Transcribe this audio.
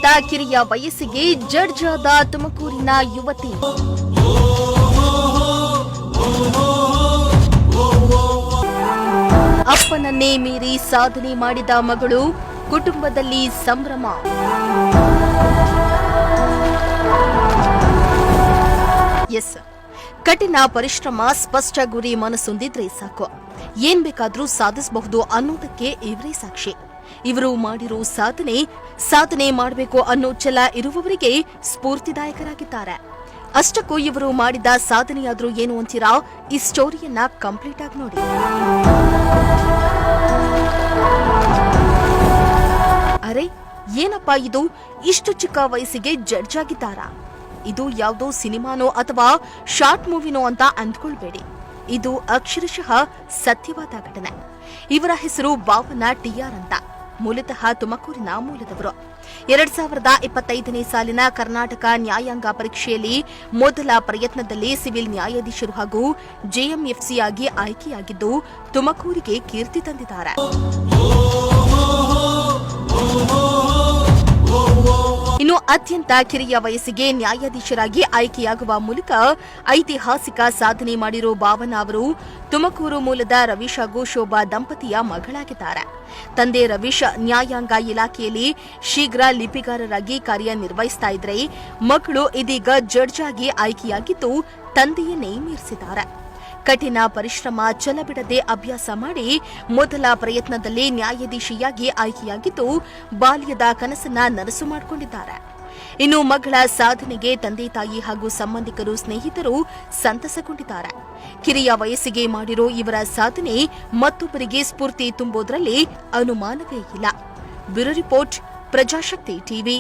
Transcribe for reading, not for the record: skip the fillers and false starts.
ಅತ್ಯಂತ ಕಿರಿಯ ವಯಸ್ಸಿಗೆ ಜಡ್ಜ್ ಆದ ತುಮಕೂರಿನ ಯುವತಿ. ಅಪ್ಪನನ್ನೇ ಮೀರಿ ಸಾಧನೆ ಮಾಡಿದ ಮಗಳು, ಕುಟುಂಬದಲ್ಲಿ ಸಂಭ್ರಮ. ಎಸ್, ಕಠಿಣ ಪರಿಶ್ರಮ, ಸ್ಪಷ್ಟ ಗುರಿ ಮನಸ್ಸೊಂದಿದ್ರೆ ಸಾಕು, ಏನ್ ಬೇಕಾದ್ರೂ ಸಾಧಿಸಬಹುದು ಅನ್ನೋದಕ್ಕೆ ಇವರೇ ಸಾಕ್ಷಿ. ಇವರು ಮಾಡಿರೋ ಸಾಧನೆ ಮಾಡಬೇಕು ಅನ್ನೋ ಛಲ ಇರುವವರಿಗೆ ಸ್ಫೂರ್ತಿದಾಯಕರಾಗಿದ್ದಾರೆ. ಅಷ್ಟಕ್ಕೂ ಇವರು ಮಾಡಿದ ಸಾಧನೆಯಾದ್ರೂ ಏನು ಅಂತೀರಾ? ಈ ಸ್ಟೋರಿಯನ್ನ ಕಂಪ್ಲೀಟ್ ಆಗಿ ನೋಡಿ. ಅರೆ ಏನಪ್ಪಾ ಇದು, ಇಷ್ಟು ಚಿಕ್ಕ ವಯಸ್ಸಿಗೆ ಜಡ್ಜ್ ಆಗಿದ್ದಾರಾ? ಇದು ಯಾವುದೋ ಸಿನಿಮಾನೋ ಅಥವಾ ಶಾರ್ಟ್ ಮೂವಿನೋ ಅಂತ ಅಂದ್ಕೊಳ್ಬೇಡಿ. ಇದು ಅಕ್ಷರಶಃ ಸತ್ಯವಾದ ಘಟನೆ. ಇವರ ಹೆಸರು ಭಾವನಾ ಟಿಆರ್ ಅಂತ. ಮೂಲತಃ ತುಮಕೂರಿನ ಮೂಲದವರು. 2025ನೇ ಸಾಲಿನ ಕರ್ನಾಟಕ ನ್ಯಾಯಾಂಗ ಪರೀಕ್ಷೆಯಲ್ಲಿ ಮೊದಲ ಪ್ರಯತ್ನದಲ್ಲಿ ಸಿವಿಲ್ ನ್ಯಾಯಾಧೀಶರು ಹಾಗೂ ಜೆಎಂಎಫ್ಸಿ ಆಗಿ ಆಯ್ಕೆಯಾಗಿದ್ದು ತುಮಕೂರಿಗೆ ಕೀರ್ತಿ ತಂದಿದ್ದಾರೆ. ಇನ್ನು ಅತ್ಯಂತ ಕಿರಿಯ ವಯಸ್ಸಿಗೆ ನ್ಯಾಯಾಧೀಶರಾಗಿ ಆಯ್ಕೆಯಾಗುವ ಮೂಲಕ ಐತಿಹಾಸಿಕ ಸಾಧನೆ ಮಾಡಿರೋ ಭಾವನಾ ಅವರು ತುಮಕೂರು ಮೂಲದ ರವೀಶ್ ಹಾಗೂ ಶೋಭಾ ದಂಪತಿಯ ಮಗಳಾಗಿದ್ದಾರೆ. ತಂದೆ ರವೀಶ್ ನ್ಯಾಯಾಂಗ ಇಲಾಖೆಯಲ್ಲಿ ಶೀಘ್ರ ಲಿಪಿಗಾರರಾಗಿ ಕಾರ್ಯನಿರ್ವಹಿಸ್ತಾ ಇದ್ರೆ, ಮಗಳು ಇದೀಗ ಜಡ್ಜ್ ಆಗಿ ಆಯ್ಕೆಯಾಗಿದ್ದು ತಂದೆಯನ್ನೇ ಮೀರಿಸಿದ್ದಾರೆ. ಕಠಿಣ ಪರಿಶ್ರಮ, ಛಲ ಬಿಡದೆ ಅಭ್ಯಾಸ ಮಾಡಿ ಮೊದಲ ಪ್ರಯತ್ನದಲ್ಲಿ ನ್ಯಾಯಾಧೀಶಿಯಾಗಿ ಆಯ್ಕೆಯಾಗಿದ್ದು ಬಾಲ್ಯದ ಕನಸನ್ನ ನನಸು ಮಾಡಿಕೊಂಡಿದ್ದಾರೆ. ಇನ್ನು ಮಗಳ ಸಾಧನೆಗೆ ತಂದೆ ತಾಯಿ ಹಾಗೂ ಸಂಬಂಧಿಕರು, ಸ್ನೇಹಿತರು ಸಂತಸಗೊಂಡಿದ್ದಾರೆ. ಕಿರಿಯ ವಯಸ್ಸಿಗೆ ಮಾಡಿರೋ ಇವರ ಸಾಧನೆ ಮತ್ತೊಬ್ಬರಿಗೆ ಸ್ಫೂರ್ತಿ ತುಂಬೋದ್ರಲ್ಲಿ ಅನುಮಾನವೇ ಇಲ್ಲ. Bureau report, Prajashakti TV.